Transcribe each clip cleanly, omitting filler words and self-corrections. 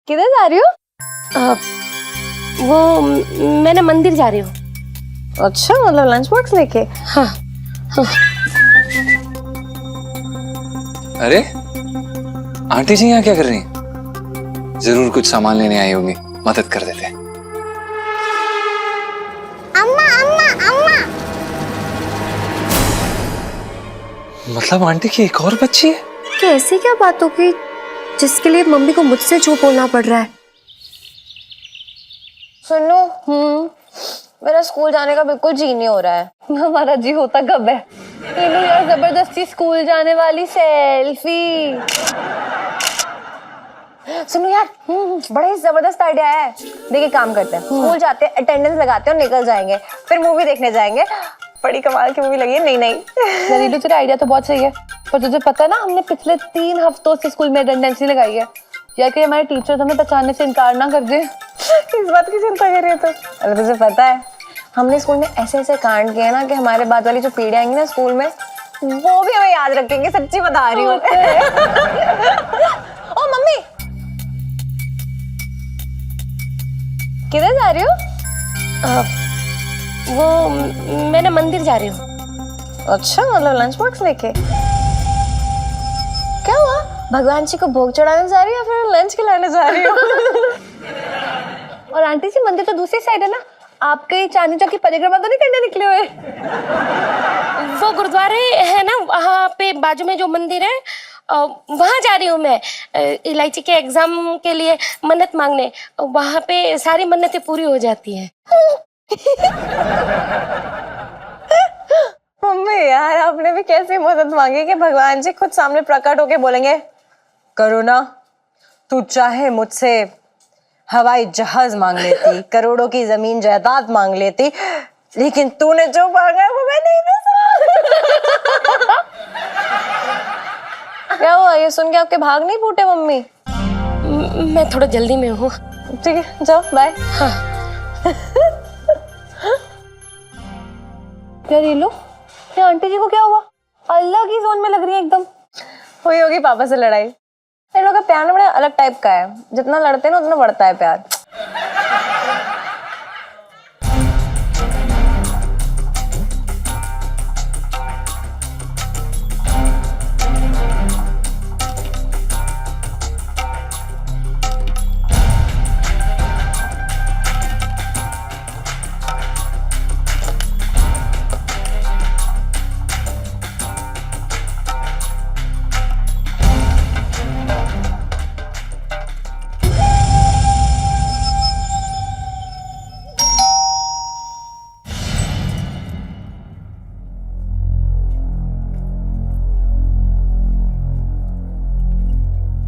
किधर जा रही हो? वो मैं ना मंदिर जा रही हूँ। अच्छा, मतलब लंच बॉक्स लेके? हाँ। अरे आंटी जी यहाँ क्या कर रही हैं? जरूर कुछ सामान लेने आई होंगी, मदद कर देते हैं। अम्मा अम्मा अम्मा। मतलब आंटी की एक और बच्ची है? कि ऐसी क्या बात होगी जिसके लिए मम्मी को मुझसे झूठ बोलना पड़ रहा है? सुनो, मेरा स्कूल जाने का बिल्कुल जी नहीं हो रहा है। हमारा जी होता कब है? टीनू यार, जबरदस्ती स्कूल जाने वाली सेल्फी। सुनो यार, बड़ा ही जबरदस्त आइडिया है। देखिए, काम करते हैं, स्कूल जाते हैं, अटेंडेंस लगाते हैं और निकल जाएंगे, फिर मूवी देखने जाएंगे। बड़ी कमाल की मूवी लगी है। नहीं नहीं नरीलू, तेरा आइडिया तो बहुत सही है, पर तुझे पता है ना, हमने पिछले 3 हफ्तों से स्कूल में अटेंडेंस नहीं लगाई है। या कि हमारे टीचर्स हमें पहचानने से इनकार ना कर दे। इस बात की चिंता कर रही है तो? अरे तुझे पता है, हमने स्कूल में ऐसे ऐसे कांड किए ना कि हमारे बाद वाली जो पीढ़ी आएंगी ना स्कूल में, वो भी हमें याद रखेंगे। सच्ची बता रही हूँ। ओ मम्मी, किधर जा रही हो? वो मैं ना मंदिर जा रही हूँ। अच्छा, मतलब लंच बॉक्स लेके? क्या हुआ? भगवान जी को भोग चढ़ाने जा रही हो या फिर लंच खिलाने जा रही हो? और आंटी जी, मंदिर तो दूसरी साइड है ना, आप कहीं चांदनी चौक की परिक्रमा तो नहीं करने निकले हुए? वो गुरुद्वारे है ना, वहाँ पे बाजू में जो मंदिर है, वहाँ जा रही हूँ मैं। इलायची के एग्जाम के लिए मन्नत मांगने। वहाँ पे सारी मन्नतें पूरी हो जाती हैं। मम्मी यार, आपने भी कैसी मदद मांगी कि भगवान जी खुद सामने प्रकट होके बोलेंगे, करो ना, तू चाहे मुझसे हवाई जहाज मांग लेती, करोड़ों की जमीन जायदाद मांग लेती, लेकिन तूने जो मांगा है वो मैं नहीं दे सकती। क्या हुआ? ये सुन के आपके भाग नहीं फूटे मम्मी? मैं थोड़ा जल्दी में हूँ। ठीक है, जाओ, बाय। हाँ। नरीलू, ये आंटी जी को क्या हुआ? अलग ही जोन में लग रही है एकदम। हुई होगी पापा से लड़ाई। इन लोगों का प्यार ना बड़ा अलग टाइप का है, जितना लड़ते हैं ना उतना बढ़ता है प्यार।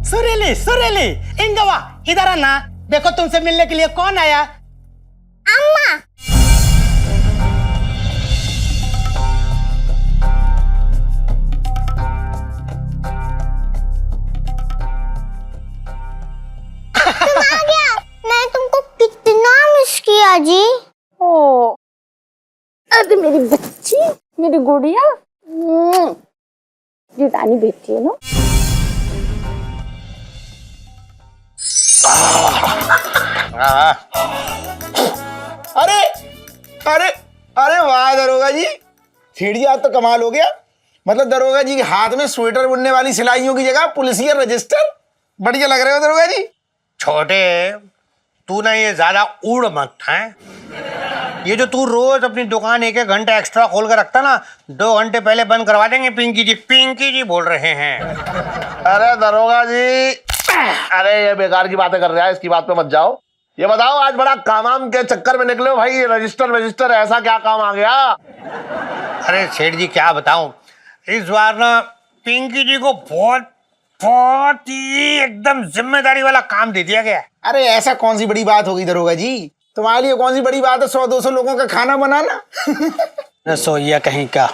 सुरीली सुरीली, इंगवा इधर आना। देखो तुमसे मिलने के लिए कौन आया। अम्मा। तुम आ गया। मैं तुमको कितना मिस किया जी। ओ, अरे मेरी बच्ची, मेरी गुड़िया, ये रानी बेटी है ना। अरे अरे अरे वाह दरोगा जी, सीढ़ी आज तो कमाल हो गया। मतलब दरोगा जी के हाथ में स्वेटर बुनने वाली सिलाइयों की जगह पुलिसिया रजिस्टर। बढ़िया लग रहे हो दरोगा जी। छोटे, तू ना ये ज्यादा उड़ मत है। ये जो तू रोज अपनी दुकान 1-1 घंटे एक्स्ट्रा खोल कर रखता ना, 2 घंटे पहले बंद करवा देंगे। पिंकी जी बोल रहे हैं। अरे दरोगा जी, अरे ये बेकार की बातें कर रहा है, इसकी बात पे मत जाओ। ये बताओ, आज बड़ा काम के चक्कर में निकले हो भाई। ये रजिस्टर ऐसा क्या काम आ गया? अरे सेठ जी, क्या बताऊं, इस बार ना पिंकी जी को बहुत ही एकदम जिम्मेदारी वाला काम दे दिया गया। अरे ऐसा कौन सी बड़ी बात होगी दरोगा जी? तुम्हारे लिए कौन सी बड़ी बात है 100-200 लोगों का खाना बनाना? रसोईया कहीं का।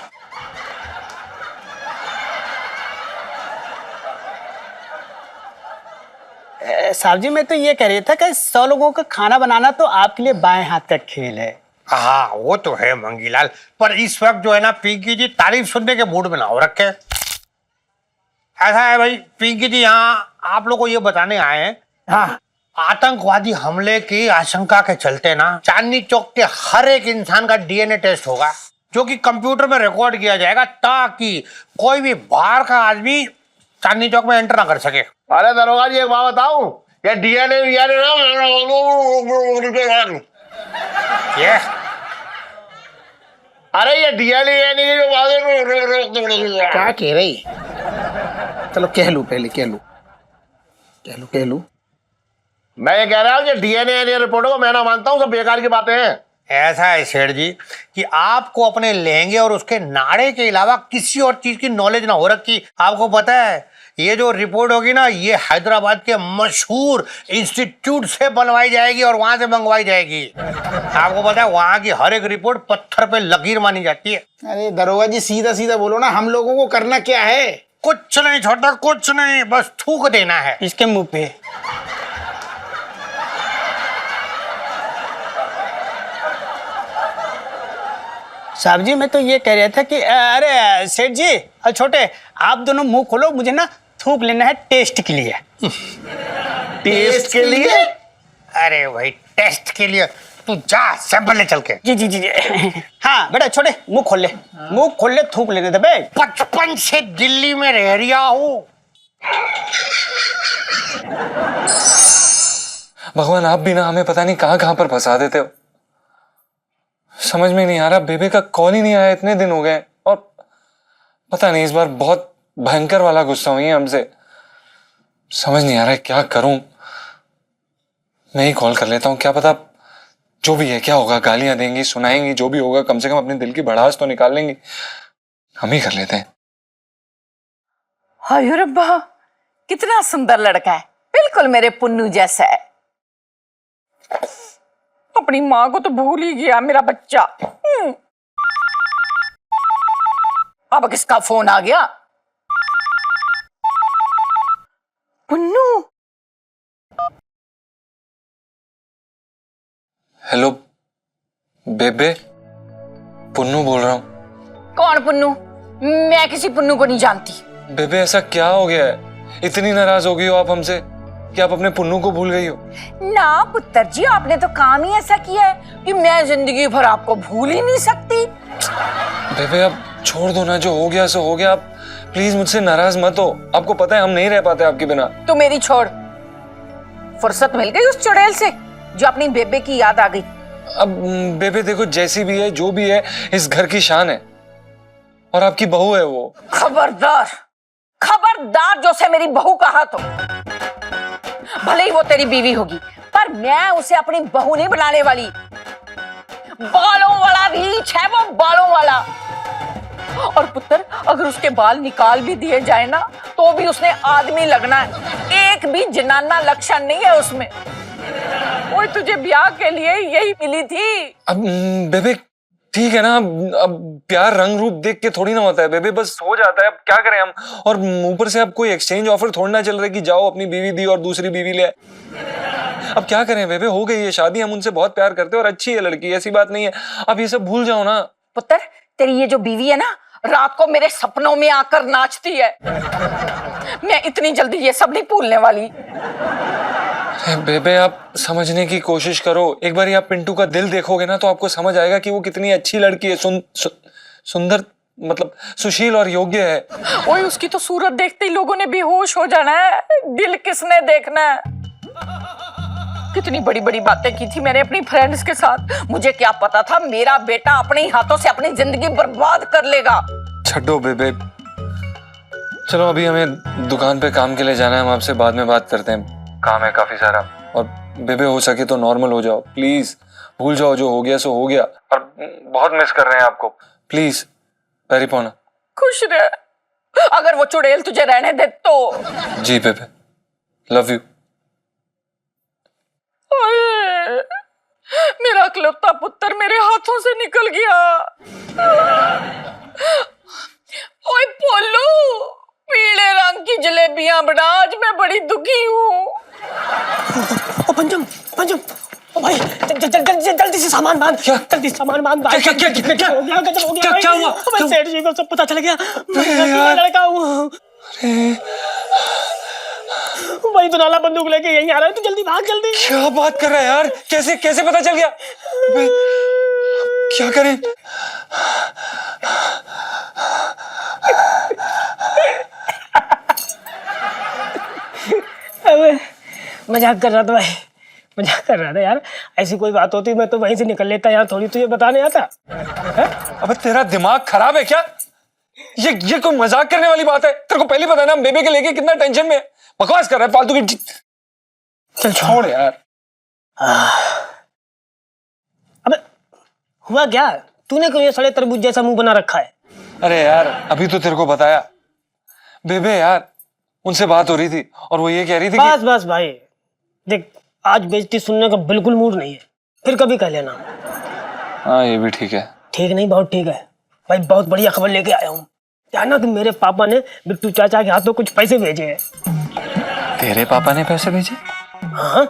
साहब जी, मैं तो ये कह रही था कि 100 लोगों का खाना बनाना तो आपके लिए बाएं हाथ का खेल है। हाँ वो तो है मंगीलाल, पर इस वक्त जो है ना, पिंकी जी तारीफ सुनने के मूड में ना हो रखे। ऐसा है भाई, पिंकी जी यहाँ आप लोग को ये बताने आए हैं हाँ, आतंकवादी हमले की आशंका के चलते ना चांदनी चौक के हर एक इंसान का डीएनए टेस्ट होगा, जो कि कंप्यूटर में रिकॉर्ड किया जाएगा, ताकि कोई भी बाहर का आदमी चांदनी चौक में एंटर ना कर सके। अरे दरोगा जी एक बात बताऊं, ये डीएनए ये अरे ये डीएनए क्या कह रही? चलो कह लूं, पहले कह लूं। मैं ये कह रहा हूँ कि डीएनए रिपोर्टों को मैं ना मानता हूँ, सब बेकार की बातें हैं। ऐसा है सेठ जी कि आपको अपने लहंगे और उसके नाड़े के अलावा किसी और चीज की नॉलेज ना हो रखी। आपको पता है ये जो रिपोर्ट होगी ना, ये हैदराबाद के मशहूर इंस्टीट्यूट से बनवाई जाएगी और वहां से मंगवाई जाएगी। आपको पता है वहां की हर एक रिपोर्ट पत्थर पे लकीर मानी जाती है। अरे दरोगा जी सीधा सीधा बोलो ना, हम लोगों को करना क्या है? कुछ नहीं छोटा, कुछ नहीं, बस थूक देना है इसके मुंह पे। साहब जी मैं तो ये कह रहा था कि अरे सेठ जी और छोटे, आप दोनों मुंह खोलो, मुझे ना थूक लेना है टेस्ट के लिए। टेस्ट के लिए? अरे भाई टेस्ट के लिए तू जा सैंपल ले चल के। जी। हाँ बेटा छोटे, मुंह खोल ले, थूक लेने दे बे। 55 से दिल्ली में रह रिया हूँ। भगवान आप भी ना हमें पता नहीं कहाँ कहाँ पर फंसा देते हो। समझ में नहीं आ रहा, बेबे का कॉल ही नहीं आया, इतने दिन हो गए, और पता नहीं इस बार बहुत भयंकर वाला गुस्सा हुई है हमसे। समझ नहीं आ रहा है क्या करूं। मैं ही कॉल कर लेता हूं, क्या पता जो भी है क्या होगा, गालियां देंगी, सुनाएंगी, जो भी होगा कम से कम अपने दिल की भड़ास तो निकाल लेंगी। हम ही कर लेते हैं। हाय रब्बा, कितना सुंदर लड़का है, बिल्कुल मेरे पुन्नू जैसा है। अपनी माँ को तो भूल ही गया मेरा बच्चा। अब किसका फोन आ गया? पुन्नू। हेलो बेबे, पुन्नू बोल रहा हूँ। कौन पुन्नू? मैं किसी पुन्नू को नहीं जानती। बेबे ऐसा क्या हो गया है, इतनी नाराज हो गई हो आप हमसे कि आप अपने पुन्नू को भूल गई हो? ना पुत्र जी, आपने तो काम ही ऐसा किया है कि मैं जिंदगी भर आपको भूल ही नहीं सकती। बेबे अब छोड़ दो ना, जो हो गया सो हो गया। आप प्लीज मुझसे नाराज मत हो, आपको पता है हम नहीं रह पाते आपके बिना। तो मेरी छोड़, फुर्सत मिल गई उस चुड़ैल से जो अपनी बेबे की याद आ गई। अब बेबे देखो, जैसी भी है जो भी है, इस घर की शान है और आपकी बहू है वो। खबरदार, खबरदार जो से मेरी बहू कहा तो। भले ही वो तेरी बीवी होगी, पर मैं उसे अपनी बहू नहीं बनाने वाली। बालों वाला रीछ है वो, बालों वाला। और पुत्र, अगर उसके बाल निकाल भी दिए जाए ना, तो भी उसने आदमी लगना है, एक भी जनाना लक्षण नहीं है उसमें। वो तुझे ब्याह के लिए यही मिली थी। अब बेबे ठीक है ना, अब प्यार रंग रूप देख के थोड़ी ना होता है बेबे, बस हो जाता है। अब क्या करें हम, और ऊपर से अब कोई एक्सचेंज ऑफर थोड़ी ना चल रहा है कि जाओ अपनी बीवी दी और दूसरी बीवी ले। अब क्या करें बेबे, हो गई है शादी, हम उनसे बहुत प्यार करते हैं और अच्छी है लड़की, ऐसी बात नहीं है। अब ये सब भूल जाओ ना। पुत्र, तेरी ये जो बीवी है ना, रात को मेरे सपनों में आकर नाचती है। मैं इतनी जल्दी ये सब नहीं भूलने वाली। बेबे आप समझने की कोशिश करो, एक बार आप पिंटू का दिल देखोगे ना तो आपको समझ आएगा कि वो कितनी अच्छी लड़की है, सुंदर, मतलब सुशील और योग्य है। ओए, उसकी तो सूरत देखते ही लोगों ने बेहोश हो जाना है, दिल किसने देखना है। कितनी बड़ी बड़ी बातें की थी मैंने अपनी फ्रेंड्स के साथ। मुझे क्या पता था मेरा बेटा अपने हाथों से अपनी जिंदगी बर्बाद कर लेगा। छड्डो बेबे, चलो अभी हमें दुकान पे काम के लिए जाना है, हम आपसे बाद में बात करते हैं, काम है काफी सारा। और बेबे हो सके तो नॉर्मल हो जाओ प्लीज, भूल जाओ जो हो गया सो हो गया, और बहुत मिस कर रहे हैं आपको, प्लीज पैरी पौना। खुश रह, अगर वो चुड़ैल तुझे रहने दे तो। जी बेबे, लव यू। मेरा इकलौता पुत्र मेरे हाथों से निकल गया। ओए पोलू, पीले रंग की जलेबियां बना, आज मैं बड़ी दुखी हूँ। ओ पंचम, ओ भाई जल्दी से सामान बांध, जल्दी सामान बांध। क्या हो गया? गजब हो गया। क्या हुआ? मैं सेठ जी को सब पता चल गया, मैं लड़का हूँ। वही तो नाला बंदूक लेके यहीं आ रहा है, तू जल्दी भाग जल्दी। क्या बात कर रहा है यार, कैसे कैसे पता चल गया? अबे, क्या करें? अबे मजाक कर रहा था भाई, मजाक कर रहा था यार। ऐसी कोई बात होती मैं तो वहीं से निकल लेता यार, थोड़ी तुझे बताने आता। अबे तेरा दिमाग खराब है क्या? ये कोई मजाक करने वाली बात है? तेरे को पहले पता है ना, हम बेबे के लेके कितना टेंशन में है। बकवास कर रहा है फालतू की। चल छोड़ यार। अबे हुआ क्या? तूने क्यों ये सड़े तरबूज जैसा मुंह बना रखा है? अरे यार अभी तो तेरे को बताया। बेबे यार, उनसे बात हो रही थी और वो ये कह रही थी बस बस भाई, देख आज बेइज्जती सुनने का बिल्कुल मूड नहीं है, फिर कभी कह लेना। हाँ ये भी ठीक है। ठीक नहीं, बहुत ठीक है भाई। बहुत बढ़िया खबर लेके आया हूँ। जानना कि मेरे पापा ने बिट्टू चाचा के हाथों कुछ पैसे भेजे हैं। तेरे पापा ने पैसे भेजे? हाँ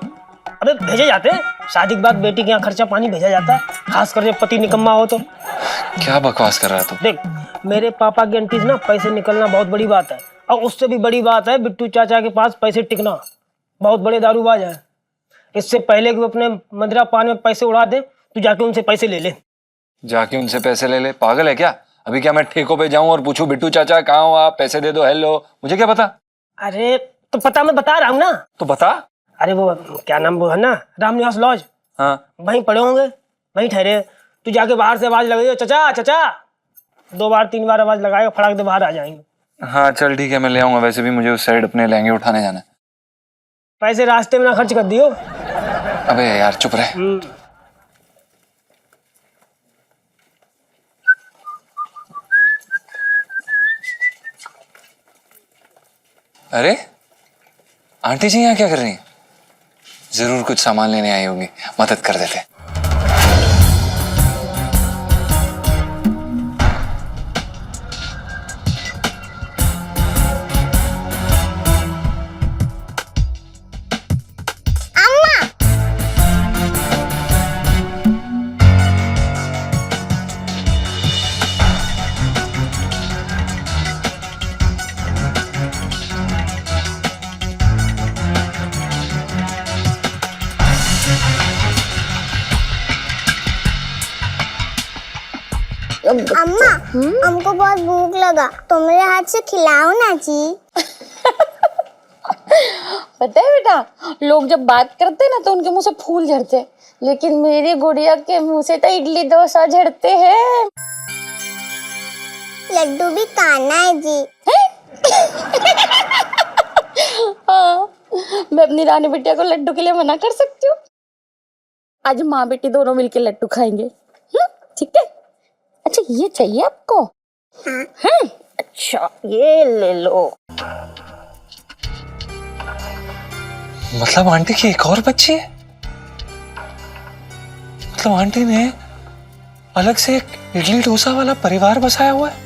अबे भेजे जाते हैं, शादी के बाद बेटी के यहाँ खर्चा पानी भेजा जाता है, खासकर जब पति निकम्मा हो तो। क्या बकवास कर रहा है तू? देख मेरे पापा की आंटी से ना पैसे निकलना बहुत बड़ी बात है, और उससे भी बड़ी बात है बिट्टू चाचा के पास पैसे टिकना। बहुत बड़े दारूबाज है। इससे पहले कि वो अपने मदिरा पान में पैसे उड़ा दे, तू जाके उनसे पैसे ले ले। जाके उनसे पैसे ले ले? पागल है क्या? अभी क्या मैं ठेकों पे जाऊं और पूछूं बिट्टू चाचा कहाँ हो आप, पैसे दे दो, हेलो? मुझे क्या पता? अरे तो पता मैं बता रहा हूँ ना। तो बता। अरे वो क्या नाम वो है ना, रामनिवास लॉज, हाँ वहीं पड़े होंगे, वहीं ठहरे। तू जाके बाहर से आवाज लगाइयो, चचा चचा, 2 बार 3 बार आवाज लगाएगा, फटाक दे बाहर आ जाएंगे। हाँ चल ठीक है, मैं ले आऊंगा। वैसे भी मुझे उस साइड अपने लहंगे उठाने जाना है। पैसे रास्ते में ना खर्च कर दियो। अबे यार चुप रहे। अरे आंटी जी यहाँ क्या कर रही हैं? जरूर कुछ सामान लेने आई होंगी, मदद कर देते। अम्मा हमको बहुत भूख लगा, तो मेरे हाथ से खिलाओ ना जी। पता है बेटा, लोग जब बात करते हैं ना तो उनके मुंह से फूल झड़ते हैं, लेकिन मेरी गुड़िया के मुंह से तो इडली डोसा झड़ते हैं। लड्डू भी खाना है जी। हाँ, मैं अपनी रानी बिटिया को लड्डू के लिए मना कर सकती हूँ? आज माँ बेटी दोनों मिलके लड्डू खाएंगे, ठीक है? अच्छा ये चाहिए आपको? हाँ अच्छा ये ले लो। मतलब आंटी की एक और बच्ची है? मतलब आंटी ने अलग से एक इडली डोसा वाला परिवार बसाया हुआ है?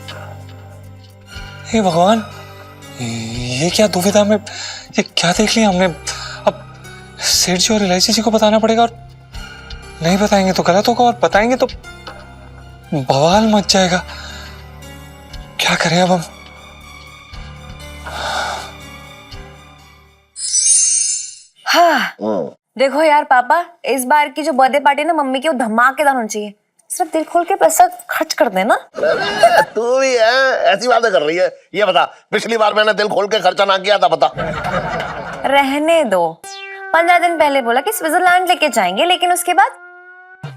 हे भगवान, ये क्या दुविधा में, ये क्या देख लिया हमने? अब सेठ जी और इलायची जी को बताना पड़ेगा, और नहीं बताएंगे तो गलत होगा, और बताएंगे तो बवाल मच जाएगा। क्या करें अब हम? हाँ देखो यार पापा, इस बार की जो बर्थडे पार्टी ना मम्मी की, वो धमाकेदार होनी चाहिए। सिर्फ दिल खोल के पैसा खर्च कर देना। तू भी है ऐसी बातें कर रही है? ये बता, पिछली बार मैंने दिल खोल के खर्चा ना किया था, बता। रहने दो, 15 दिन पहले बोला कि स्विट्जरलैंड लेके जाएंगे, लेकिन उसके बाद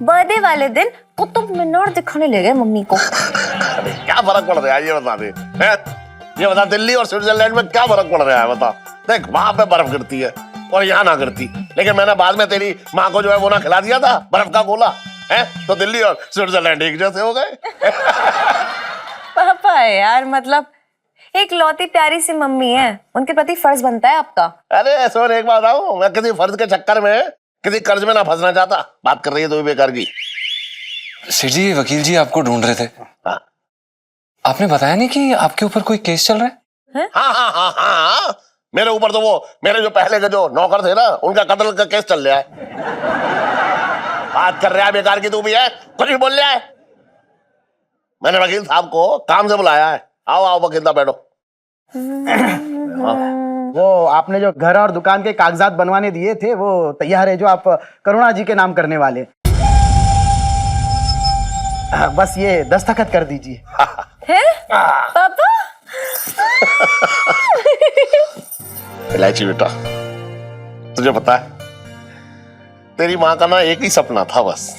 बर्थडे वाले दिन कुतुब मीनार दिखाने ले गए मम्मी को। क्या फर्क पड़ रहा है ये बता दे। ये बता, दिल्ली और स्विट्जरलैंड में क्या फर्क पड़ रहा है बता। देख वहां पे बर्फ गिरती है और यहाँ ना गिरती, लेकिन मैंने बाद में तेरी माँ को जो है वो ना खिला दिया था बर्फ का गोला, है तो दिल्ली और स्विट्जरलैंड एक जैसे हो गए। पापा यार, मतलब एक लौती प्यारी सी मम्मी है, उनके प्रति फर्ज बनता है आपका। अरे सोन एक बात आऊं, मैं किसी फर्ज के चक्कर में किसी कर्ज में ना फंसना चाहता। बात कर रही है तो भी बेकार की। सेठ जी, वकील जी आपको ढूंढ रहे थे। हाँ आपने बताया नहीं कि आपके ऊपर कोई केस चल रहा है? हाँ हाँ हाँ हाँ, मेरे ऊपर तो वो मेरे जो पहले के जो नौकर थे ना, उनका कत्ल का केस चल रहा है। बात कर रहा है बेकार की तू भी है, कुछ भी बोल रहा है। मैंने वकील साहब को काम से बुलाया है। आओ आओ वकील साहब बैठो। वो आपने जो घर और दुकान के कागजात बनवाने दिए थे वो तैयार है, जो आप करुणा जी के नाम करने वाले। बस ये दस्तखत कर दीजिए। है पापा? इलायची बेटा, तुझे पता है तेरी माँ का ना एक ही सपना था बस,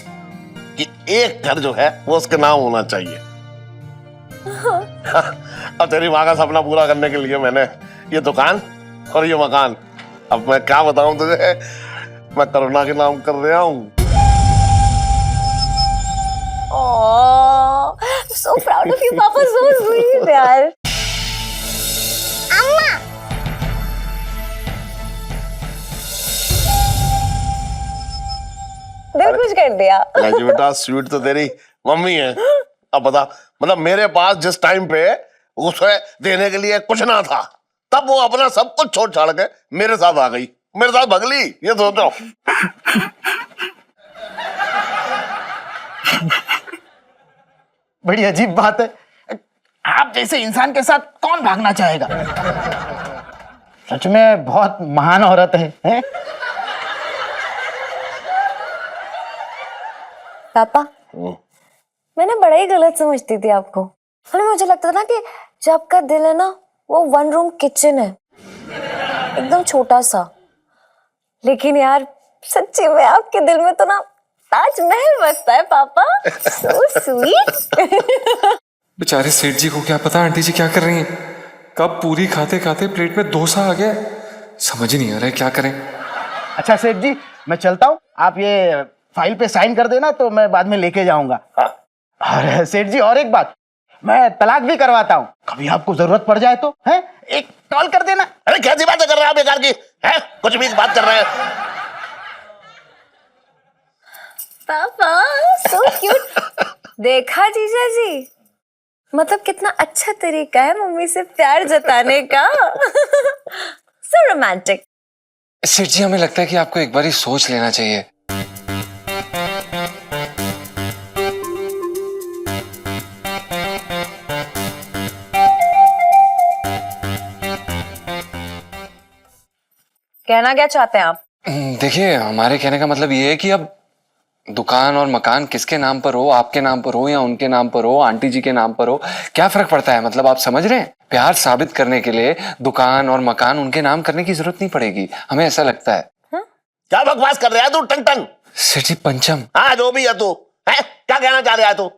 कि एक घर जो है वो उसके नाम होना चाहिए। अब तेरी माँ का सपना पूरा करने के लिए मैंने ये दुकान और ये मकान, अब मैं क्या बताऊं तुझे, मैं करुणा के नाम कर रहा हूँ। Oh, I'm so proud of you, Papa. So sweet, यार। अम्मा दिल खुश कर दिया। इलायची बेटा, स्वीट तो तेरी मम्मी है। अब बता, मतलब मेरे पास जिस टाइम पे उसे देने के लिए कुछ ना था, तब वो अपना सब कुछ छोड़ छाड़ के मेरे साथ आ गई, मेरे साथ भगली। ये सोचो। बड़ी अजीब बात है, आप जैसे इंसान के साथ कौन भागना चाहेगा? सच में बहुत महान औरत है? पापा, मैंने बड़ा ही गलत समझती थी आपको। और मुझे लगता था ना कि जो आपका दिल है ना, वो 1 रूम किचन है, एकदम छोटा सा। लेकिन यार सच्ची में आपके दिल में तो ना ताजमहल बसता है पापा। So sweet. बेचारे सेठ जी को क्या पता आंटी जी क्या कर रही हैं। कब पूरी खाते खाते प्लेट में डोसा आ गया, समझ ही नहीं आ रहा है क्या करें। अच्छा सेठ जी, मैं चलता हूँ, आप ये फाइल पे साइन कर देना तो मैं बाद में लेके जाऊंगा। और सेठ जी और एक बात, मैं तलाक भी करवाता हूँ, कभी आपको जरूरत पड़ जाए तो है एक कॉल कर देना। अरे कैसी बातें कर रहे हैं बेकार की, है कुछ भी बात कर रहे हैं। पापा सो क्यूट। देखा जीजा जी, मतलब कितना अच्छा तरीका है मम्मी से प्यार जताने का। So romantic. सेठ जी, हमें लगता है कि आपको एक बार ही सोच लेना चाहिए। कहना क्या चाहते हैं आप? देखिए, हमारे कहने का मतलब ये है कि अब दुकान और मकान किसके नाम पर हो, आपके नाम पर हो या उनके नाम पर हो, आंटी जी के नाम पर हो, क्या फर्क पड़ता है? मतलब आप समझ रहे हैं, प्यार साबित करने के लिए दुकान और मकान उनके नाम करने की जरूरत नहीं पड़ेगी, हमें ऐसा लगता है। क्या बकवास कर रहा है तू टंग टंग? सेठ जी, पंचम। हाँ जो भी है तू, है क्या कहना चाह रहा है तू?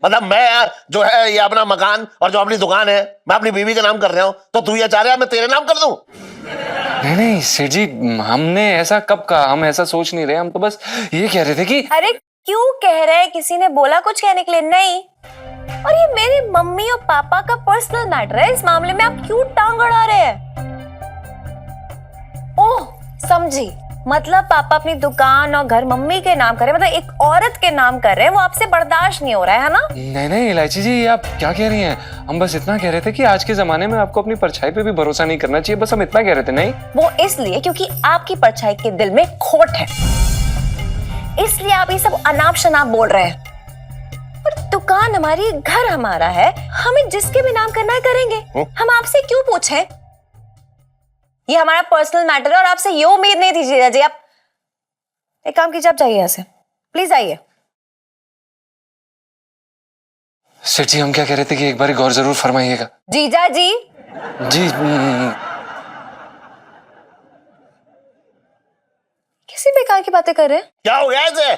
मतलब मैं जो है ये अपना मकान और जो अपनी दुकान है मैं अपनी बीवी के नाम कर रहा हूँ, तो तू ये चाह रहा है मैं तेरे नाम कर दूं? नहीं नहीं सेठ जी, हमने ऐसा कब कहा, हम ऐसा सोच नहीं रहे, हम तो बस ये कह रहे थे कि अरे क्यों कह रहे हैं? किसी ने बोला कुछ कहने के लिए? नहीं। और ये मेरे मम्मी और पापा का पर्सनल मैटर है, इस मामले में आप क्यों टांग अड़ा रहे हैं? ओह समझी, मतलब पापा अपनी दुकान और घर मम्मी के नाम कर रहे हैं, मतलब एक औरत के नाम कर रहे हैं, वो आपसे बर्दाश्त नहीं हो रहा है ना? नहीं नहीं इलायची जी, ये आप क्या कह रही हैं? हम बस इतना कह रहे थे कि आज के जमाने में आपको अपनी परछाई पे भी भरोसा नहीं करना चाहिए, बस हम इतना कह रहे थे। नहीं, वो इसलिए क्योंकि आपकी परछाई के दिल में खोट है, इसलिए आप ये सब अनाप शनाप बोल रहे हैं। और दुकान हमारी, घर हमारा है, हमें जिसके भी नाम करना है करेंगे। हम आपसे क्यों पूछें? ये हमारा पर्सनल मैटर है और आपसे ये उम्मीद नहीं थी जीजा जी। आप एक काम कीजिए, आप जाइए यहाँ से, प्लीज आइए। सेठ जी, हम क्या कह रहे थे कि एक बार गौर जरूर फरमाइएगा। जीजा जी जी। किसी बेकार की बातें कर रहे हैं? क्या हो गया इसे?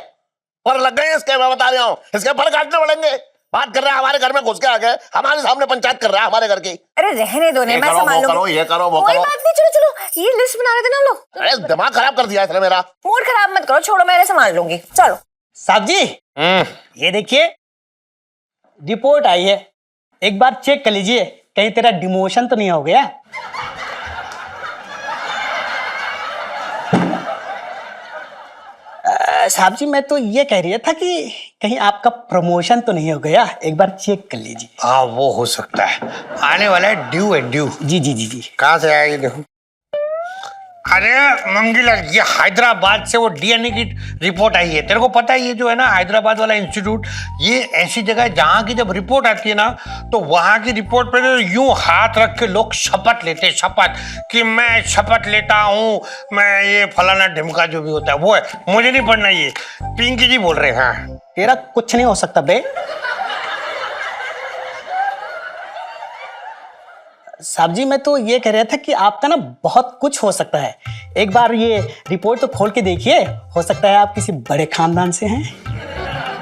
पर लग गए इसके, मैं बता रहा हूँ, इसके पर काटने पड़ेंगे। बात कर रहा है हमारे घर में घुस के आ गए, हमारे सामने पंचायत कर रहा है हमारे घर की। अरे रहने दो, मैं संभाल लूंगी। ये करो वो कोई करो। बात नहीं, चलो चलो, ये लिस्ट बना रहे थे ना हम लोग। अरे दिमाग खराब कर दिया इसने मेरा। मूड खराब मत करो, छोड़ो, मैं संभाल लूंगी। चलो साहब जी, ये देखिए रिपोर्ट आई है, एक बार चेक कर लीजिए, कहीं तेरा डिमोशन तो नहीं हो गया। साहब जी, मैं तो ये कह रही था कि कहीं आपका प्रमोशन तो नहीं हो गया, एक बार चेक कर लीजिए। हाँ वो हो सकता है, आने वाला है ड्यू है ड्यू। जी जी जी जी। कहाँ से आया ये देखो? अरे मंगीला, ये हैदराबाद से वो डीएनए की रिपोर्ट आई है। तेरे को पता है ये जो है ना हैदराबाद वाला इंस्टीट्यूट, ये ऐसी जगह है जहाँ की जब रिपोर्ट आती है ना तो वहाँ की रिपोर्ट पे तो यूं हाथ रख के लोग शपथ लेते हैं, शपथ कि मैं शपथ लेता हूँ, मैं ये फलाना ढिमका जो भी होता है वो है। मुझे नहीं पढ़ना, ये पिंकी जी बोल रहे हैं। हाँ, तेरा कुछ नहीं हो सकता बे। साहब जी, मैं तो ये कह रहा था कि आपका ना बहुत कुछ हो सकता है। एक बार ये रिपोर्ट तो खोल के देखिए, हो सकता है आप किसी बड़े खानदान से हैं।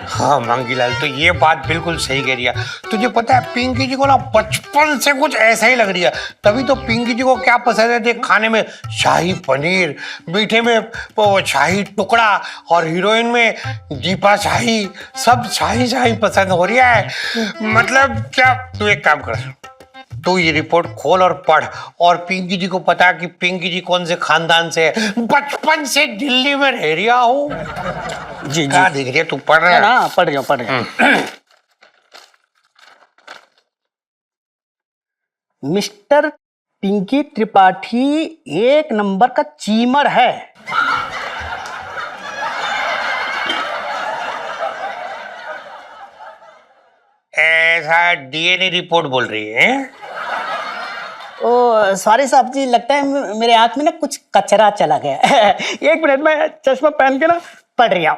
हाँ मंगीलाल, तो ये बात बिल्कुल सही कह रही है। तुझे पता है पिंकी जी को ना बचपन से कुछ ऐसा ही लग रही है। तभी तो पिंकी जी को क्या पसंद है देख, खाने में शाही पनीर, मीठे में वो शाही टुकड़ा, और हीरोइन में दीपा शाही, सब शाही शाही पसंद हो रही है। मतलब क्या, तू एक काम कर, तू ये रिपोर्ट खोल और पढ़, और पिंकी जी को पता कि पिंकी जी कौन से खानदान से है। बचपन से दिल्ली में रह रहा हूँ। जी क्या देख रही है तू? पढ़ रहा है ना? पढ़ रही हूँ। मिस्टर पिंकी त्रिपाठी एक नंबर का चीमर है। ऐसा डीएनए रिपोर्ट बोल रही है। ओ सॉरी साहब जी, लगता है मेरे आंख में ना कुछ कचरा चला गया। एक मिनट में चश्मा पहन के ना पढ़ रही हूँ।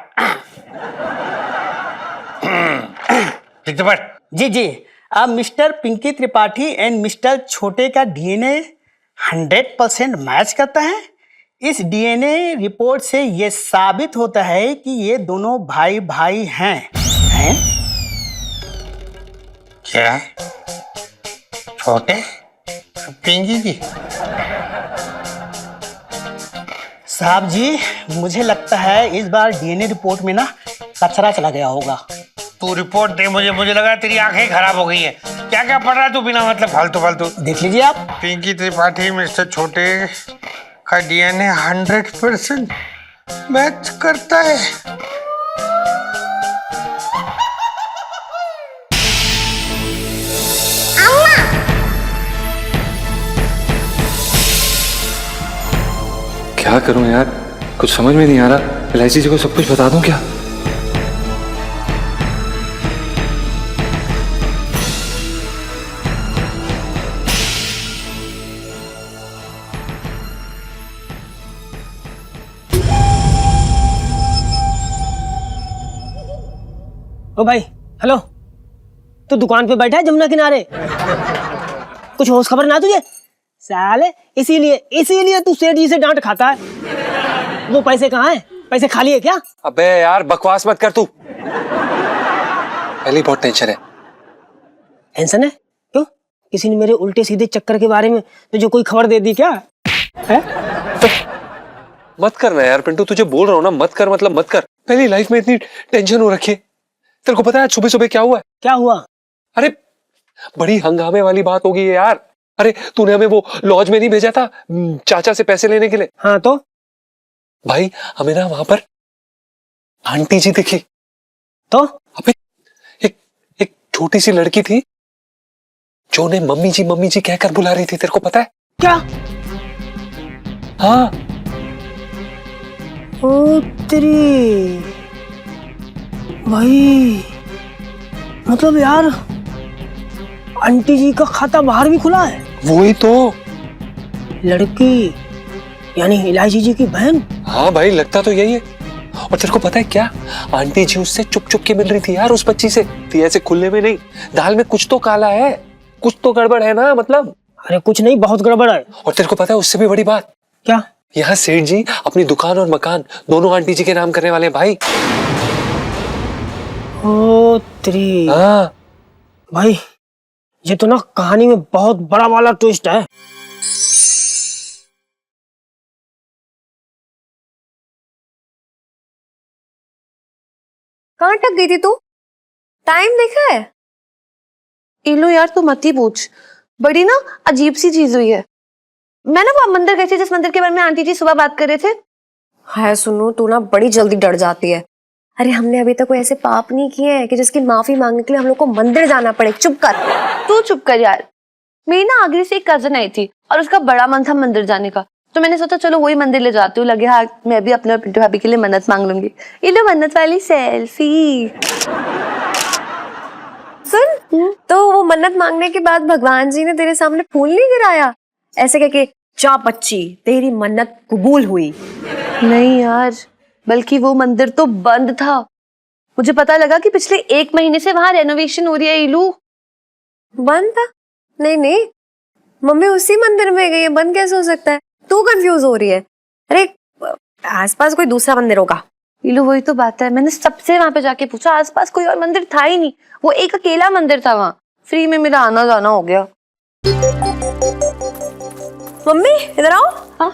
ठीक तो पढ़। जी जी। अब mister Pinky Tripathi and mister Chhote का डीएनए 100% मैच करता है। इस डीएनए रिपोर्ट से ये साबित होता है कि ये दोनों भाई भाई हैं। क्या? छोटे पिंकी जी? साहब जी, मुझे लगता है इस बार डीएनए रिपोर्ट में ना कचरा चला गया होगा। तू रिपोर्ट दे मुझे, मुझे लगा तेरी आंखें खराब हो गई हैं। क्या क्या पढ़ रहा है तू बिना मतलब फालतू फालतू? देख लीजिए आप। पिंकी त्रिपाठी मिस्टर छोटे का डीएनए 100% मैच करता है। क्या करूं यार, कुछ समझ में नहीं आ रहा। इलायची जी को सब कुछ बता दूं क्या? ओ भाई, हेलो, तू दुकान पे बैठा है जमुना किनारे? कुछ होश खबर ना तुझे? साले इसीलिए तू सेठ जी से डांट खाता है। वो पैसे कहाँ हैं? पैसे खाली है क्या? अबे यार बकवास मत कर तू। पहले बहुत टेंशन है। टेंशन है? क्यों? किसी ने मेरे उल्टे सीधे चक्कर के बारे में तुझे कोई खबर दे दी क्या है? मत करना यार पिंटू, तुझे बोल रहा हूँ ना, मत कर, मतलब मत कर। पहली लाइफ में इतनी टेंशन हो रखी है। तेरे को पता है सुबह सुबह क्या हुआ है? क्या हुआ? अरे बड़ी हंगामे वाली बात होगी ये यार। अरे तूने हमें वो लॉज में नहीं भेजा था चाचा से पैसे लेने के लिए? हाँ तो भाई हमें ना वहां पर आंटी जी दिखी। तो अबे एक छोटी सी लड़की थी जो उन्हें मम्मी जी कहकर बुला रही थी। तेरे को पता है क्या? हाँ। ओ तेरी भाई, मतलब यार आंटी जी का खाता बाहर भी खुला है। वही तो लड़की यानी इलायची जी की बहन। हाँ भाई, लगता तो यही है। और तेरे को पता है क्या, आंटी जी उससे चुप चुप के मिल रही थी यार, उस बच्ची से। थी ऐसे खुले में नहीं। दाल में कुछ तो काला है, कुछ तो गड़बड़ है ना मतलब। अरे कुछ नहीं, बहुत गड़बड़ है। और तेरे को पता है उससे भी बड़ी बात क्या? यहाँ सेठ जी अपनी दुकान और मकान दोनों आंटी जी के नाम करने वाले हैं भाई। ओ तेरी। हाँ भाई, ये तो ना कहानी में बहुत बड़ा वाला ट्विस्ट है। कहाँ अटक गई थी तू? टाइम देखा है? इलो यार, तू मत ही पूछ, बड़ी ना अजीब सी चीज हुई है। मैं ना वो मंदिर गई थी जिस मंदिर के बारे में आंटी जी सुबह बात कर रहे थे। हाय सुनो, तू ना बड़ी जल्दी डर जाती है। अरे हमने अभी तक कोई ऐसे पाप नहीं किए हैं कि जिसकी माफी मांगने के लिए हम लोग को मंदिर जाना पड़े। चुप कर। तू चुप कर यार। मेरी ना आगरे से एक कजन आई थी और उसका बड़ा मन था मंदिर जाने का, तो मैंने सोचा चलो वही मंदिर ले जाती हूँ। लगे हाँ मैं भी अपने और पिंटू भाभी के लिए मन्नत मांग लूंगी। ये लो मन्नत वाली सेल्फी। सुन, तो वो मन्नत मांगने के बाद भगवान जी ने तेरे सामने फूल नहीं गिराया, ऐसे कह के जा बच्ची तेरी मन्नत कबूल हुई? नहीं यार, बल्कि वो मंदिर तो बंद था। मुझे पता लगा कि पिछले 1 महीने से वहां रेनोवेशन हो रही है। इलू बंद था? नहीं नहीं, मम्मी उसी मंदिर में गई है, बंद कैसे हो सकता है? तू कंफ्यूज हो रही है। अरे आसपास कोई दूसरा मंदिर होगा। इलू वही तो बात है, मैंने सबसे वहां पे जाके पूछा, आसपास कोई और मंदिर था ही नहीं। वो एक अकेला मंदिर था वहां। फ्री में मेरा आना जाना हो गया। मम्मी इधर आओ। हाँ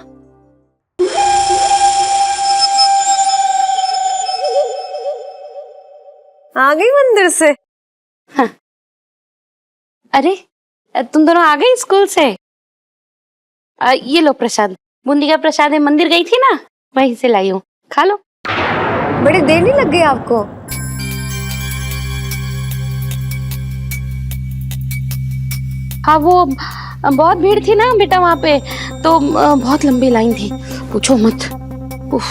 आ गई मंदिर से? अरे तुम दोनों आ गई स्कूल से? ये लो प्रसाद, बूंदी का प्रसाद है। मंदिर गई थी ना, वहीं से लाई हूँ, खा लो। बड़ी देर नहीं लग गई आपको? हाँ वो बहुत भीड़ थी ना बेटा वहाँ पे, तो बहुत लंबी लाइन थी, पूछो मत। उफ।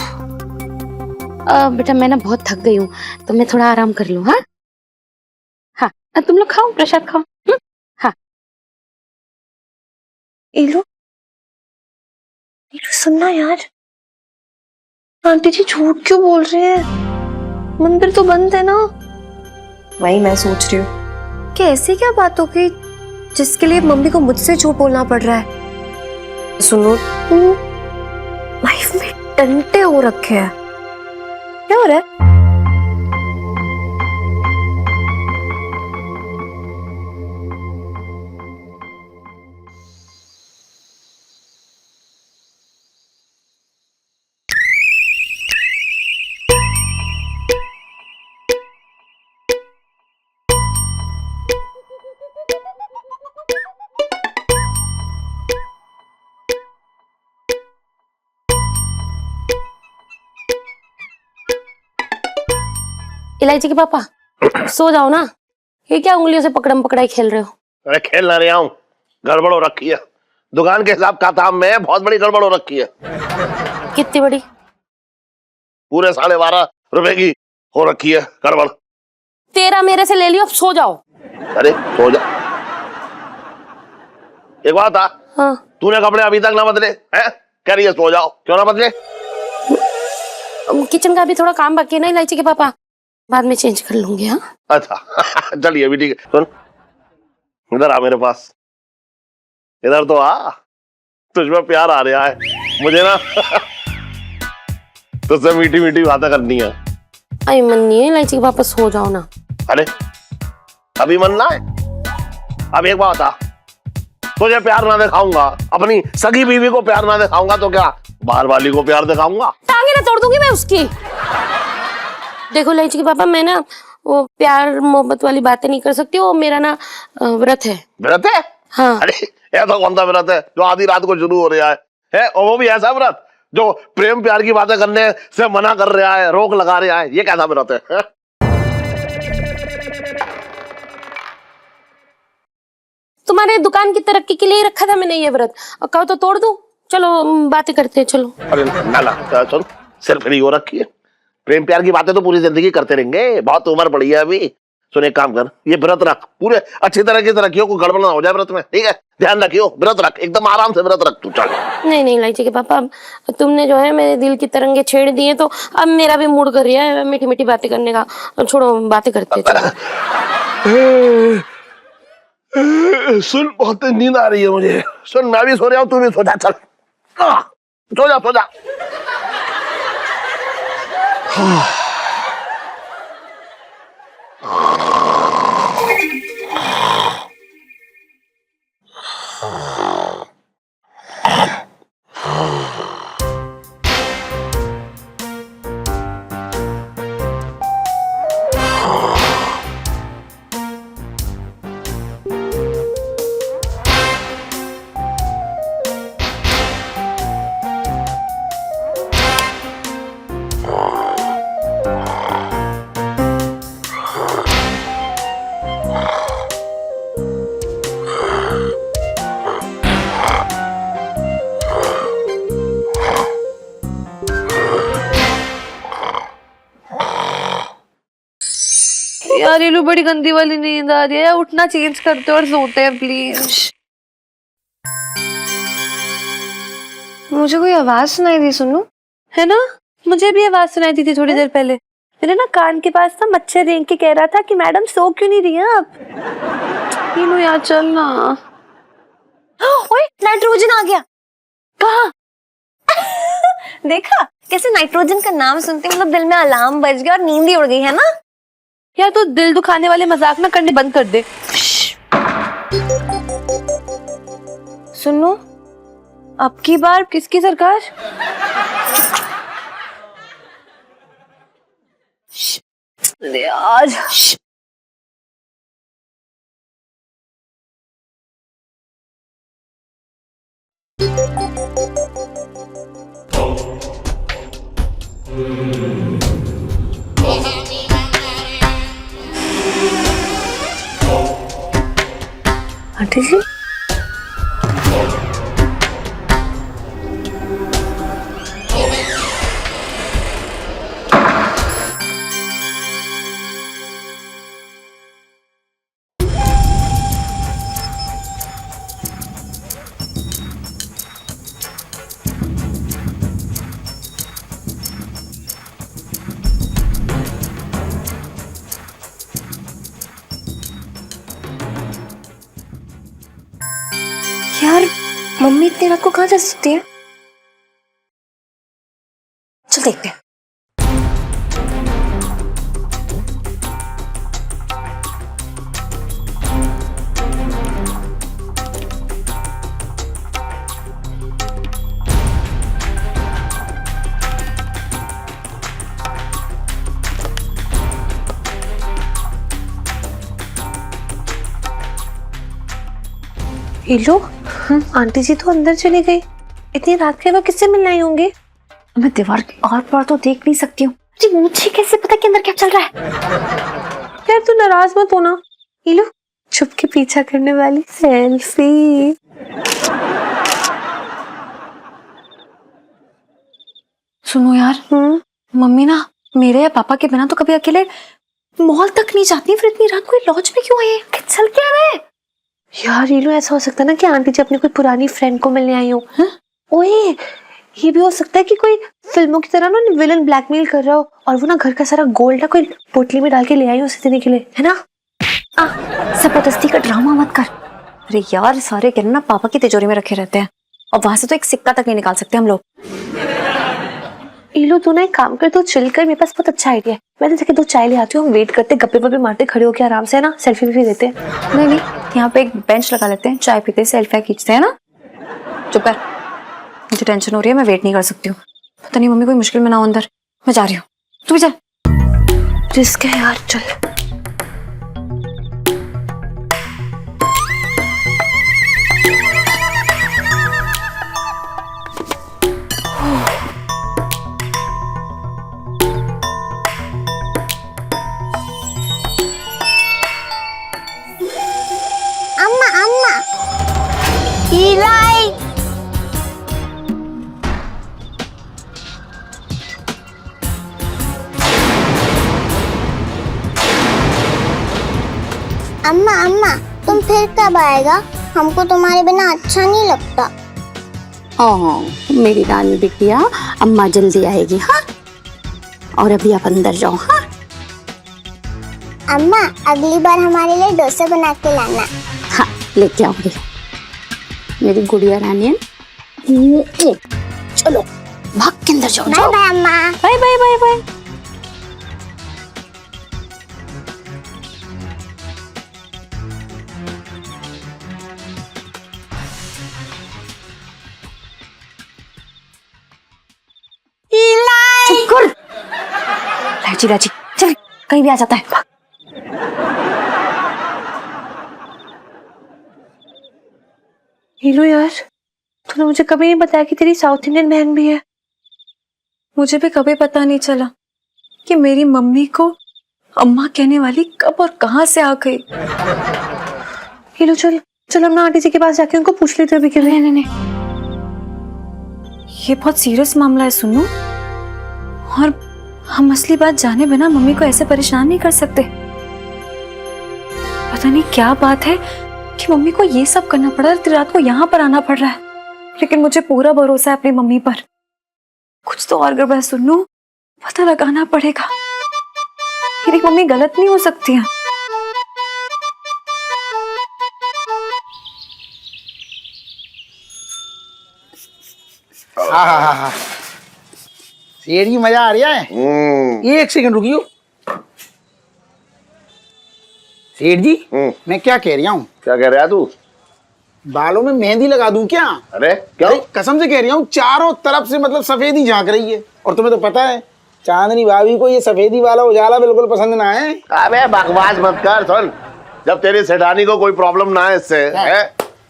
बेटा मैं ना बहुत थक गई हूँ, तो मैं थोड़ा आराम कर लूँ। हाँ हाँ, तुम लोग खाओ, प्रसाद खाओ। हाँ। इलू सुनना यार, आंटी जी झूठ क्यों बोल रहे हैं? मंदिर तो बंद है ना। वही मैं सोच रही हूँ कि ऐसी क्या बात हो गई जिसके लिए मम्मी को मुझसे झूठ बोलना पड़ रहा है। सुनो, लाइफ में टंटे हो रखे हैं। क्या हो रहा है? इलायची के पापा, सो जाओ ना। ये क्या उंगलियों से पकड़म पकड़ाई खेल रहे हो? अरे खेल ना रहा हूँ, गड़बड़ हो रखी है। दुकान के हिसाब किताब में बहुत बड़ी गड़बड़ हो रखी है। कितनी बड़ी? पूरे 12.5 रुपए की हो रखी है गड़बड़। तेरा मेरे से ले लियो, अब सो जाओ। अरे सो जा। एक बात था, हाँ। तूने कपड़े अभी तक ना बदले हैं? कह रही है सो जाओ, क्यों ना बदले? किचन का भी थोड़ा काम बाकी है ना इलायची के पापा, बाद में चेंज कर लूंगी। हाँ अच्छा चलिए अभी ठीक है। सुन इधर आ मेरे पास, इधर तो आ, तुझमें प्यार आ रहा है मुझे ना। तुझसे मीठी मीठी बातें करनी है। आई मन नहीं है इलायची के पापा, सो जाओ ना। अरे अभी मन ना है? अब एक बात था, तुझे प्यार ना दिखाऊंगा, अपनी सगी बीवी को प्यार ना दिखाऊंगा तो क्या बाहर वाली को प्यार दिखाऊंगा? टांगे ना तोड़ दूंगी मैं उसकी। देखो इलायची के पापा, मैं ना वो प्यार मोहब्बत वाली बातें नहीं कर सकती, वो मेरा ना व्रत है। व्रत है? हाँ। अरे ऐसा कौन सा व्रत है जो आधी रात को शुरू हो रहा है? और वो भी ऐसा व्रत जो प्रेम प्यार की बातें करने से मना कर रहा है, रोक लगा रहा है? ये कैसा व्रत है? तुम्हारे दुकान की तरक्की के लिए रखा था मैंने ये व्रत, और कहो तो तोड़ दूं? चलो बातें करते हैं, चलो। अरे ना सुन, सिर्फ फ्री हो रखी है। प्रेम प्यार की बातें तो पूरी जिंदगी करते रहेंगे, बहुत उम्र पड़ी है अभी। सुन एक काम कर, ये व्रत रख, पूरे अच्छी तरह की रखियो, कोई गड़बड़ ना हो जाए व्रत में, ठीक है? ध्यान रखियो, व्रत रख, एकदम आराम से व्रत रख तू। चल। नहीं नहीं इलायची के पापा, अब तुमने जो है मेरे दिल की तरंगे छेड़ दिए, तो अब मेरा भी मूड कर रहा है मीठी मीठी बातें करने का। छोड़ो बातें करते हैं, चलो। सुन बहुत नींद आ रही है मुझे। सुन मैं भी सो रहा हूँ, तू भी सो जा। चल सो जा सो जा। यार ये लो बड़ी गंदी वाली नींद आ रही है यार, उठना चेंज करते और सोते हैं प्लीज। मुझे कोई आवाज सुनाई दी सुनो, है ना? मुझे भी आवाज सुनाई दी थी थोड़ी देर पहले। मेरे ना कान के पास ना मच्छर रेंग के कह रहा था कि मैडम सो क्यों नहीं रही हैं आप? लो यार चल ना। ओए नाइट्रोजन आ गया। कहाँ? देखा कैसे नाइट्रोजन का नाम सुनते मतलब दिल में अलार्म बज गया और नींद ही उड़ गई, है ना? यार तो दिल दुखाने वाले मजाक ना करने बंद कर दे। सुनो, अब की बार किसकी सरकार? यार आंटी जी यार मम्मी इतनी रात को कहाँ जा सकती है? चल देखते हैं। लो आंटी जी तो अंदर चली गई, इतनी रात के वो किससे मिलने आई होंगी? मैं दीवार के और पार तो देख नहीं सकती हूँ। मुझे कैसे पता कि अंदर क्या चल रहा है? यार तू नाराज मत होना। लो छुप के पीछा करने वाली सेल्फी। सुनो यार, मम्मी ना मेरे या पापा के बिना तो कभी अकेले मॉल तक नहीं जाती, फिर इतनी रात को लॉज में क्यों आई है? चल क्या रहा है? यार ये लो ऐसा हो सकता है ना कि आंटी जी अपनी कोई पुरानी फ्रेंड को मिलने आई हो। ओए ये भी हो सकता है कि कोई फिल्मों की तरह ना विलन ब्लैकमेल कर रहा हो और वो ना घर का सारा गोल्ड ना कोई पोटली में डाल के ले आई हो उसे देने के लिए, है ना? जबरदस्ती का ड्रामा मत कर। अरे यार सारे कहना ना पापा की तिजोरी में रखे रहते हैं और वहां से तो एक सिक्का तक नहीं निकाल सकते हम लोग। लो तू ना एक काम कर, तू चिल कर, मेरे पास बहुत अच्छा आइडिया है। मैं तो जाके 2 चाय ले आती हूँ, हम वेट करते गप्पे वप्पे मारते खड़े होके आराम से, है ना? सेल्फी भी लेते हैं। नहीं यहाँ पे एक बेंच लगा लेते हैं, चाय पीते सेल्फी खींचते हैं ना। चुप कर, मुझे टेंशन हो रही है, मैं वेट नहीं कर सकती हूँ। पता नहीं मम्मी कोई मुश्किल में ना हो अंदर। मैं जा रही हूँ, तू भी चल। रिस्क है यार, चल। अम्मा अम्मा इलाई अम्मा अम्मा तुम फिर कब आएगा? हमको तुम्हारे बिना अच्छा नहीं लगता। हाँ मेरी रानी बिटिया, अम्मा जल्दी आएगी। हाँ और अभी आप अंदर जाओ। हाँ अम्मा अगली बार हमारे लिए डोसा बना के लाना। हाँ लेके आओगे मेरी गुड़िया रानी। चलो भाग के अंदर जाओ। बाय बाय अम्मा। Bye bye bye bye. Lachi Lachi चल, कहीं भी आ जाता है। भाग। लो यार तूने मुझे कभी नहीं बताया कि तेरी साउथ इंडियन बहन भी है। मुझे भी कभी पता नहीं चला कि मेरी मम्मी को अम्मा कहने वाली कब और कहां से आ गई। लो चल चल हम ना आंटी जी के पास जाके उनको पूछ लेते अभी के लिए। नहीं ये बहुत सीरियस मामला है सुनो, और हम असली बात जाने बिना मम्मी को ऐसे परेशान नहीं कर सकते। पता नहीं क्या बात है कि मम्मी को ये सब करना पड़ा, रात को यहाँ पर आना पड़ रहा है। लेकिन मुझे पूरा भरोसा है अपनी मम्मी पर। कुछ तो और गड़बड़ सुन लूं, पता लगाना पड़ेगा। मेरी मम्मी गलत नहीं हो सकती है। हाँ हाँ हाँ हाँ, सेठ जी मजा आ रहा है। एक सेकंड रुकियो सेठ जी, मैं क्या कह रहा हूँ? क्या कह रहा है तू? बालों में मेहंदी लगा दूं क्या? अरे क्यों? अरे कसम से कह रहा हूँ, चारों तरफ से मतलब सफेदी झांक रही है। और तुम्हें तो पता है चांदनी भाभी को ये सफेदी वाला उजाला बिल्कुल पसंद ना है। अबे बकवास मत कर। सुन, जब तेरी सेठानी को कोई प्रॉब्लम ना है इससे है,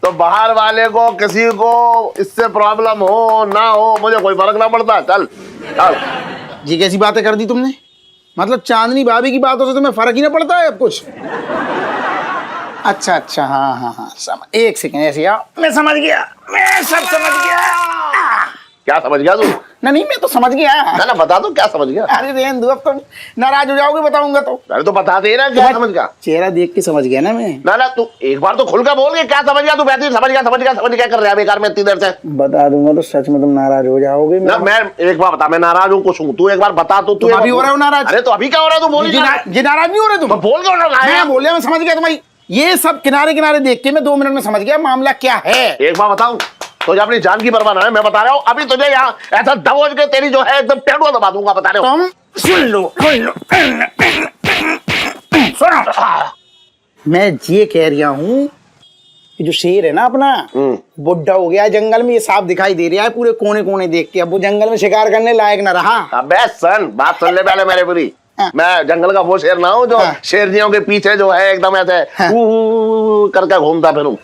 तो बाहर वाले को किसी को इससे प्रॉब्लम हो ना हो मुझे कोई फर्क ना पड़ता। चल चल। जी कैसी बातें कर दी तुमने? मतलब चांदनी भाभी की बातों से तुम्हें फर्क ही ना पड़ता है अब कुछ? अच्छा अच्छा, हाँ हाँ हाँ, समझ। एक सेकंड ऐसे आओ, मैं समझ गया, मैं सब समझ गया। क्या समझ गया तू? नहीं मैं तो समझ गया। ना बता दो क्या समझ गया। अरे रहने दो, अब तुम नाराज हो जाओगे बताऊंगा तो। अरे तो बता दे ना क्या समझ गया। चेहरा देख के समझ गया ना मैं। ना तू एक बार तो खुल कर बोल के क्या समझ गया। तू बैठी समझ गया कर रहा है बेकार में इतनी देर से। बता दूंगा तो सच में तुम नाराज हो जाओगे। ना मैं एक बार बता, मैं नाराज हूँ कुछ हूँ, तू एक बार बता। तो तू अभी हो रहा हो नाराज? अरे तो अभी क्या हो रहा है? तू बोल ये नाराज नहीं हो रहे तुम? बोल क्यों रहा है? मैं बोल रहा, मैं समझ गया तुम्हारी ये सब किनारे किनारे देख के मैं 2 मिनट में समझ गया मामला क्या है। एक बार बताऊं, तुझे अपनी जान की परवाह ना है, मैं बता रहा हूँ। अभी तुझे यहाँ ऐसा दबोच के तेरी जो है एकदम पेड़ुआ दबा दूंगा, बता रहा हूँ। तुम सुन लो सुनो, मैं ये कह रहा हूँ कि जो शेर है ना अपना, बुढ़ा हो गया जंगल में, ये सांप दिखाई दे रहा है पूरे कोने कोने देख के। अब वो जंगल में शिकार करने लायक ना रहा। अबे सन, बात सुन ले पहले मेरे पूरी। मैं जंगल का वो शेर ना हूँ जो शेरनियों के पीछे जो है एकदम ऐसे करके घूमता फिरूं।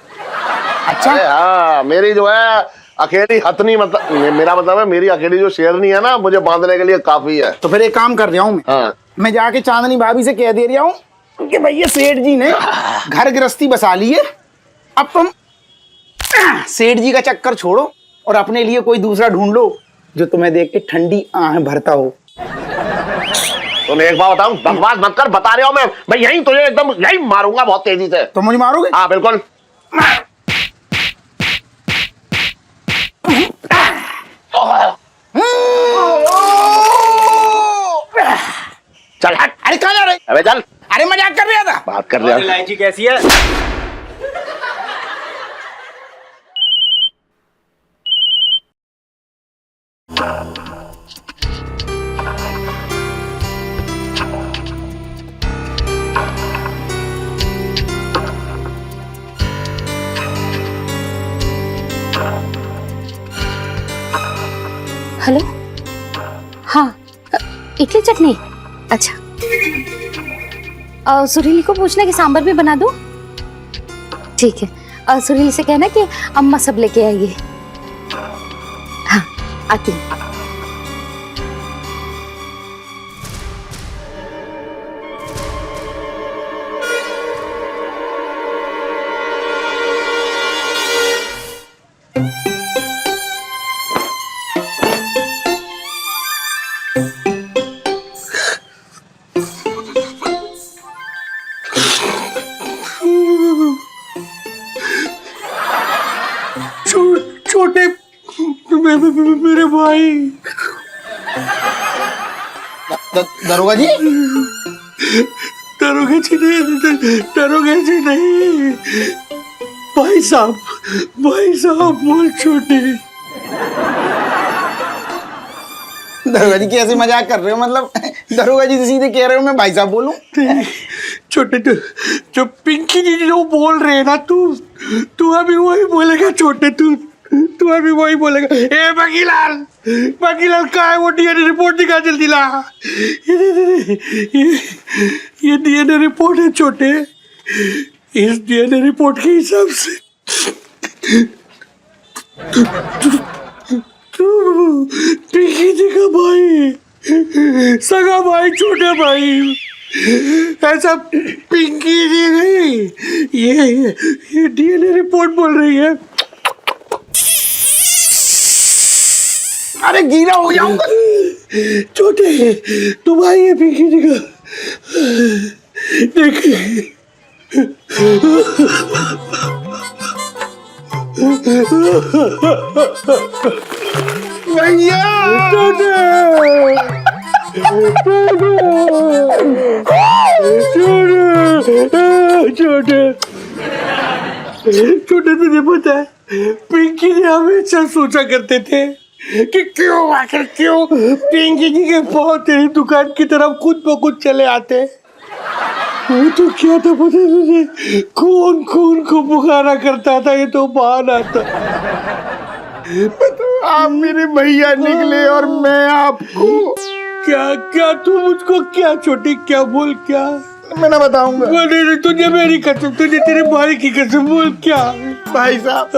अच्छा हाँ, मेरी जो है अकेली हथनी, मतलब मेरा मतलब है मेरी अकेली जो शेरनी है ना, मुझे बांधने के लिए काफी है। तो फिर एक काम कर रहा हूँ मैं जाके चांदनी भाभी से कह दे रहा हूँ कि भैया सेठ जी ने घर गृहस्थी बसा ली है, अब तुम सेठ जी का चक्कर छोड़ो और अपने लिए कोई दूसरा ढूंढ लो जो तुम्हें देख के ठंडी आंखें भरता हो। तुम एक बार बताऊं, बकवास मत कर, बता रहा हूँ मैं यहीं तुझे एकदम यहीं मारूंगा बहुत तेजी से। तुम मुझे मारोगे? हाँ बिल्कुल। चल हट। अरे कहाँ जा रहे? अबे चल। अरे मजाक कर रहा था। बात कर रहा। इलायची कैसी है? हेलो, हाँ, इडली चटनी। अच्छा, सुरीली को पूछना कि सांबर भी बना दूं। ठीक है, सुरीली से कहना कि अम्मा सब लेके आइए। हाँ, आती हूँ। छोटे मेरे भाई। दरोगा जी? दरोगा जी नहीं, भाई साहब बोल छोटे। दरोगा जी कैसे मजाक कर रहे हो? मतलब दरोगा जी सीधे कह रहे हो मैं भाई साहब बोलूं? छोटे जो पिंकी जी जो बोल रहे हैं ना, तू अभी वही बोलेगा छोटे। तू अभी वही बोलेगा। ए बाकीलाल का है वो डीएनए रिपोर्ट दिखा जल्दी ला। ये डीएनए रिपोर्ट है छोटे। इस डीएनए रिपोर्ट के हिसाब से तू पिंकी जी का भाई, सगा भाई, छोटे भाई। ऐसा पिंकी जी नहीं, ये डीएनए रिपोर्ट बोल रही है। अरे गीला हो जाऊंगा। छोटे तू भाई है पिंकी जी का। देख भैया छोटे तुझे पता है पिंकी जी हमेशा सोचा करते थे कि क्यों आखिर क्यों पिंकी जी के पाँव तेरी दुकान की तरफ खुद ब खुद चले आते। वो तो क्या था पता है तुझे, खून खून को पुकारा करता था, ये तो बहाना था। आप मेरे भैया निकले और मैं आपको क्या क्या तू मुझको क्या छोटी क्या बोल क्या मैं ना बताऊंगा। तुझे मेरी कसम, तुझे तेरे भाई की कसम बोल क्या। भाई साहब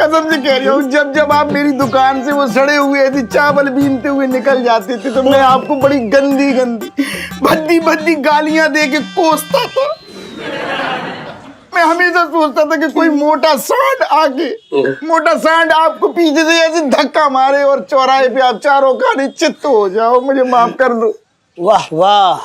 कसम से कह रही हूँ, जब जब आप मेरी दुकान से वो सड़े हुए ऐसे चावल बीनते हुए निकल जाते थे तो मैं आपको बड़ी गंदी गंदी भद्दी भद्दी गालियां दे के कोसता था। मैं हमेशा सोचता था कि कोई मोटा सांड आपको पीछे से ऐसे धक्का मारे और चौराहे पे आप चारों खाने चित्त हो जाओ। मुझे माफ कर दो। वाह वाह,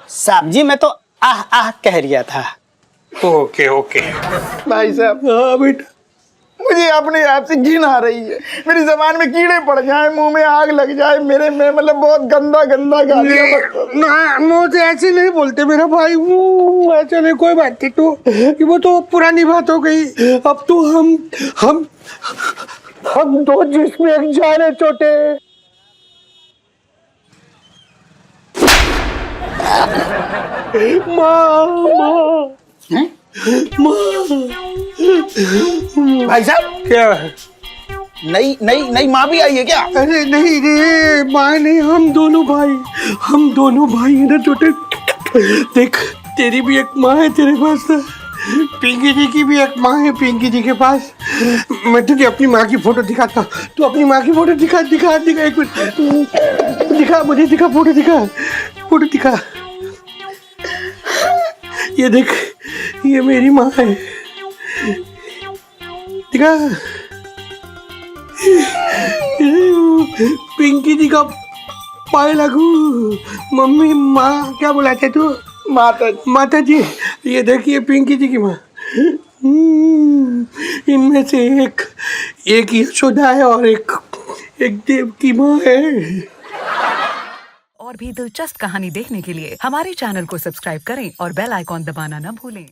साहब जी मैं तो आह आह कह रिया था। ओके ओके भाई साहब। हाँ बेटा, मुझे अपने आप से घिन आ रही है, मेरी जबान में कीड़े पड़ जाए, मुंह में आग लग जाए, मेरे में मतलब बहुत गंदा गंदा गालियां। मुंह से ऐसे नहीं बोलते मेरा भाई, वो ऐसे नहीं, कोई बात नहीं। तो वो तो पुरानी बात हो गई। अब तो हम दो जिसमें एक जाने छोटे। भाई साहब क्या नई नई नई माँ भी आई है क्या? अरे नहीं रे माँ नहीं, हम दोनों भाई है ना छोटे। देख तेरी भी एक माँ है तेरे पास, पिंकी जी की भी एक माँ है पिंकी जी के पास। मैं तुझे अपनी माँ की फोटो दिखाता हूँ, तू अपनी माँ की फोटो दिखा एक मिनट दिखा, मुझे दिखा, फोटो दिखा। ये देख, ये मेरी माँ है, दिखा। पिंकी जी का पाए लगू। मम्मी माँ क्या बुलाते तू? माता जी। ये देखिए पिंकी जी की माँ। इनमें से एक यशोदा है और एक देव की माँ है। और भी दिलचस्प कहानी देखने के लिए हमारे चैनल को सब्सक्राइब करें और बेल आइकॉन दबाना न भूलें।